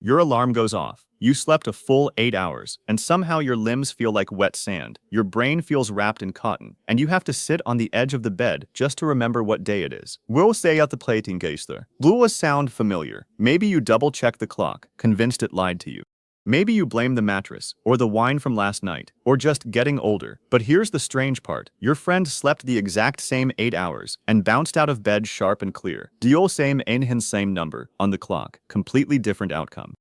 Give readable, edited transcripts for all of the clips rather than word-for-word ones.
Your alarm goes off. You slept a full 8 hours, and somehow your limbs feel like wet sand. Your brain feels wrapped in cotton, and you have to sit on the edge of the bed just to remember what day it is. We'll say at the plating geister. Will sound familiar. Maybe you double-check the clock, convinced it lied to you. Maybe you blame the mattress, or the wine from last night, or just getting older. But here's the strange part. Your friend slept the exact same 8 hours and bounced out of bed sharp and clear. Dual same same number on the clock. Completely different outcome.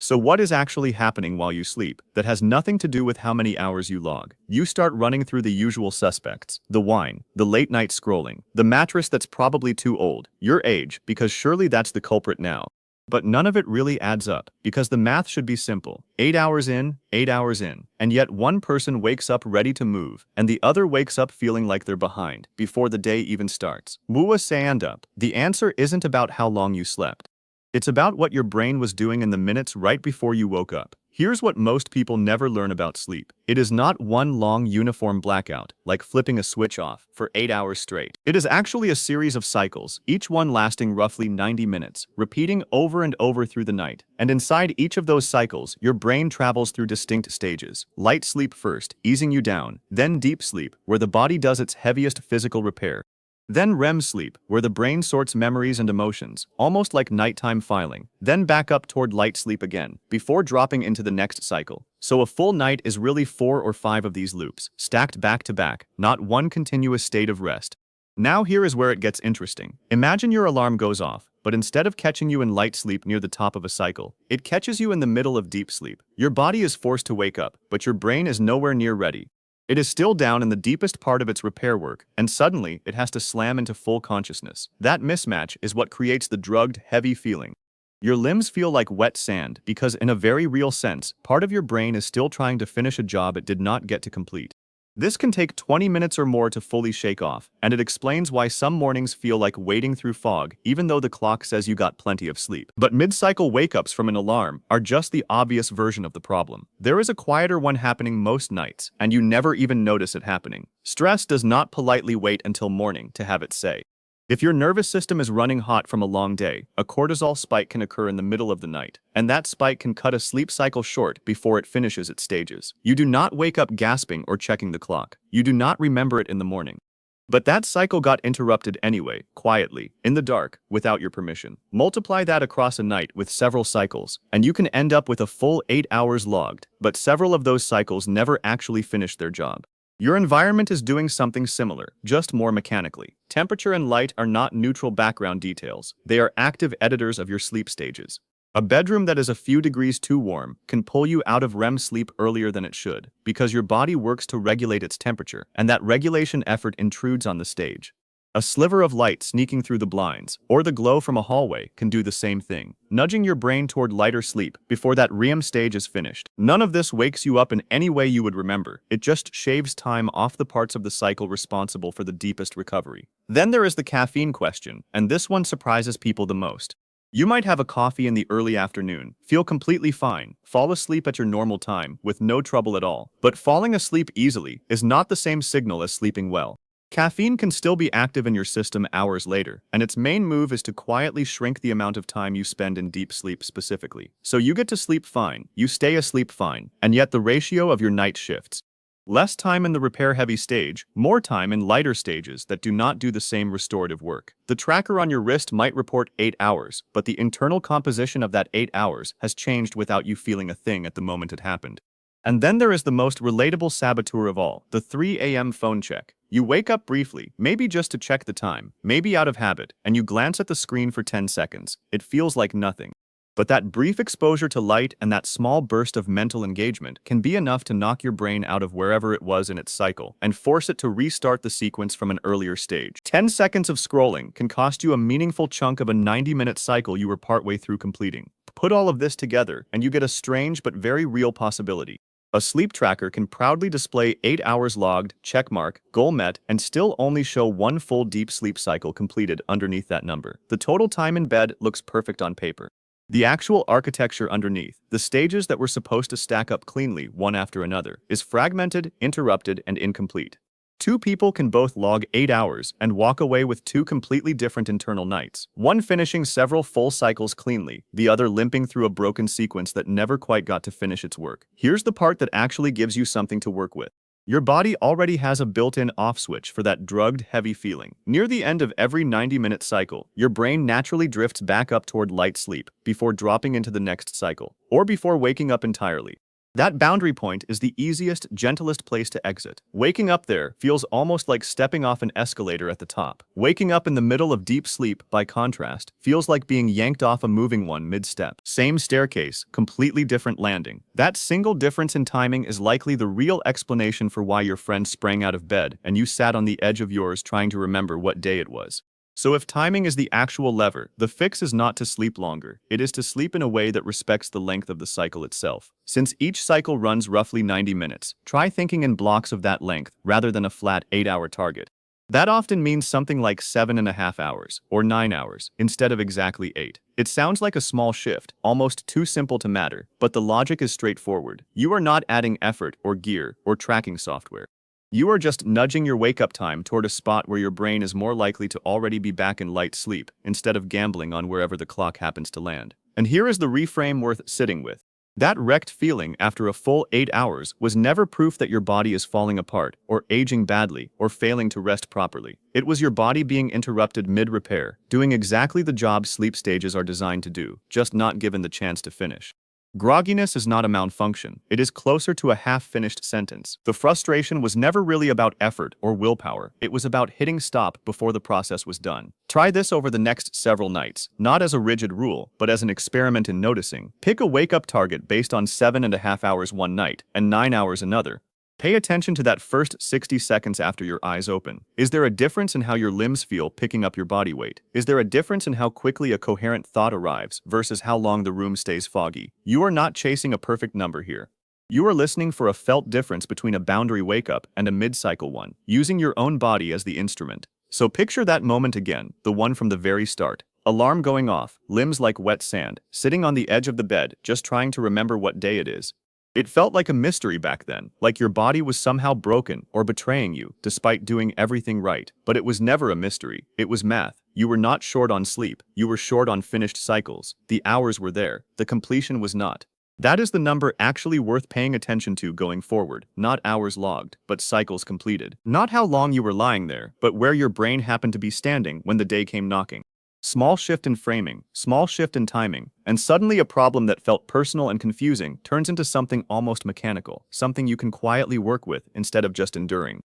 So what is actually happening while you sleep that has nothing to do with how many hours you log? You start running through the usual suspects. The wine, the late night scrolling, the mattress that's probably too old, your age, because surely that's the culprit now. But none of it really adds up, because the math should be simple. 8 hours in, 8 hours in, and yet one person wakes up ready to move, and the other wakes up feeling like they're behind, before the day even starts. Wua stand up. The answer isn't about how long you slept. It's about what your brain was doing in the minutes right before you woke up. Here's what most people never learn about sleep. It is not one long uniform blackout, like flipping a switch off, for 8 hours straight. It is actually a series of cycles, each one lasting roughly 90 minutes, repeating over and over through the night. And inside each of those cycles, your brain travels through distinct stages. Light sleep first, easing you down, then deep sleep, where the body does its heaviest physical repair. Then REM sleep, where the brain sorts memories and emotions, almost like nighttime filing. Then back up toward light sleep again, before dropping into the next cycle. So a full night is really 4 or 5 of these loops, stacked back to back, not one continuous state of rest. Now here is where it gets interesting. Imagine your alarm goes off, but instead of catching you in light sleep near the top of a cycle, it catches you in the middle of deep sleep. Your body is forced to wake up, but your brain is nowhere near ready. It is still down in the deepest part of its repair work, and suddenly it has to slam into full consciousness. That mismatch is what creates the drugged, heavy feeling. Your limbs feel like wet sand because, in a very real sense, part of your brain is still trying to finish a job it did not get to complete. This can take 20 minutes or more to fully shake off, and it explains why some mornings feel like wading through fog, even though the clock says you got plenty of sleep. But mid-cycle wake-ups from an alarm are just the obvious version of the problem. There is a quieter one happening most nights, and you never even notice it happening. Stress does not politely wait until morning to have its say. If your nervous system is running hot from a long day, a cortisol spike can occur in the middle of the night, and that spike can cut a sleep cycle short before it finishes its stages. You do not wake up gasping or checking the clock. You do not remember it in the morning. But that cycle got interrupted anyway, quietly, in the dark, without your permission. Multiply that across a night with several cycles, and you can end up with a full 8 hours logged, but several of those cycles never actually finished their job. Your environment is doing something similar, just more mechanically. Temperature and light are not neutral background details. They are active editors of your sleep stages. A bedroom that is a few degrees too warm can pull you out of REM sleep earlier than it should, because your body works to regulate its temperature, and that regulation effort intrudes on the stage. A sliver of light sneaking through the blinds, or the glow from a hallway, can do the same thing, nudging your brain toward lighter sleep before that REM stage is finished. None of this wakes you up in any way you would remember. It just shaves time off the parts of the cycle responsible for the deepest recovery. Then there is the caffeine question, and this one surprises people the most. You might have a coffee in the early afternoon, feel completely fine, fall asleep at your normal time with no trouble at all. But falling asleep easily is not the same signal as sleeping well. Caffeine can still be active in your system hours later, and its main move is to quietly shrink the amount of time you spend in deep sleep specifically. So you get to sleep fine, you stay asleep fine, and yet the ratio of your night shifts. Less time in the repair-heavy stage, more time in lighter stages that do not do the same restorative work. The tracker on your wrist might report 8 hours, but the internal composition of that 8 hours has changed without you feeling a thing at the moment it happened. And then there is the most relatable saboteur of all, the 3 a.m. phone check. You wake up briefly, maybe just to check the time, maybe out of habit, and you glance at the screen for 10 seconds. It feels like nothing. But that brief exposure to light and that small burst of mental engagement can be enough to knock your brain out of wherever it was in its cycle and force it to restart the sequence from an earlier stage. 10 seconds of scrolling can cost you a meaningful chunk of a 90-minute cycle you were partway through completing. Put all of this together, and you get a strange but very real possibility. A sleep tracker can proudly display 8 hours logged, checkmark, goal met, and still only show one full deep sleep cycle completed underneath that number. The total time in bed looks perfect on paper. The actual architecture underneath, the stages that were supposed to stack up cleanly one after another, is fragmented, interrupted, and incomplete. Two people can both log 8 hours and walk away with two completely different internal nights, one finishing several full cycles cleanly, the other limping through a broken sequence that never quite got to finish its work. Here's the part that actually gives you something to work with. Your body already has a built-in off switch for that drugged, heavy feeling. Near the end of every 90-minute cycle, your brain naturally drifts back up toward light sleep before dropping into the next cycle, or before waking up entirely. That boundary point is the easiest, gentlest place to exit. Waking up there feels almost like stepping off an escalator at the top. Waking up in the middle of deep sleep, by contrast, feels like being yanked off a moving one mid-step. Same staircase, completely different landing. That single difference in timing is likely the real explanation for why your friend sprang out of bed and you sat on the edge of yours trying to remember what day it was. So if timing is the actual lever, the fix is not to sleep longer. It is to sleep in a way that respects the length of the cycle itself. Since each cycle runs roughly 90 minutes, try thinking in blocks of that length rather than a flat 8-hour target. That often means something like 7.5 hours or 9 hours instead of exactly 8. It sounds like a small shift, almost too simple to matter, but the logic is straightforward. You are not adding effort or gear or tracking software. You are just nudging your wake-up time toward a spot where your brain is more likely to already be back in light sleep, instead of gambling on wherever the clock happens to land. And here is the reframe worth sitting with. That wrecked feeling after a full 8 hours was never proof that your body is falling apart, or aging badly, or failing to rest properly. It was your body being interrupted mid-repair, doing exactly the job sleep stages are designed to do, just not given the chance to finish. Grogginess is not a malfunction. It is closer to a half-finished sentence. The frustration was never really about effort or willpower. It was about hitting stop before the process was done. Try this over the next several nights, not as a rigid rule, but as an experiment in noticing. Pick a wake-up target based on 7.5 hours one night and 9 hours another. Pay attention to that first 60 seconds after your eyes open. Is there a difference in how your limbs feel picking up your body weight? Is there a difference in how quickly a coherent thought arrives versus how long the room stays foggy? You are not chasing a perfect number here. You are listening for a felt difference between a boundary wake-up and a mid-cycle one, using your own body as the instrument. So picture that moment again, the one from the very start. Alarm going off, limbs like wet sand, sitting on the edge of the bed, just trying to remember what day it is. It felt like a mystery back then, like your body was somehow broken or betraying you, despite doing everything right. But it was never a mystery. It was math. You were not short on sleep. You were short on finished cycles. The hours were there. The completion was not. That is the number actually worth paying attention to going forward, not hours logged, but cycles completed. Not how long you were lying there, but where your brain happened to be standing when the day came knocking. Small shift in framing, small shift in timing, and suddenly a problem that felt personal and confusing turns into something almost mechanical, something you can quietly work with instead of just enduring.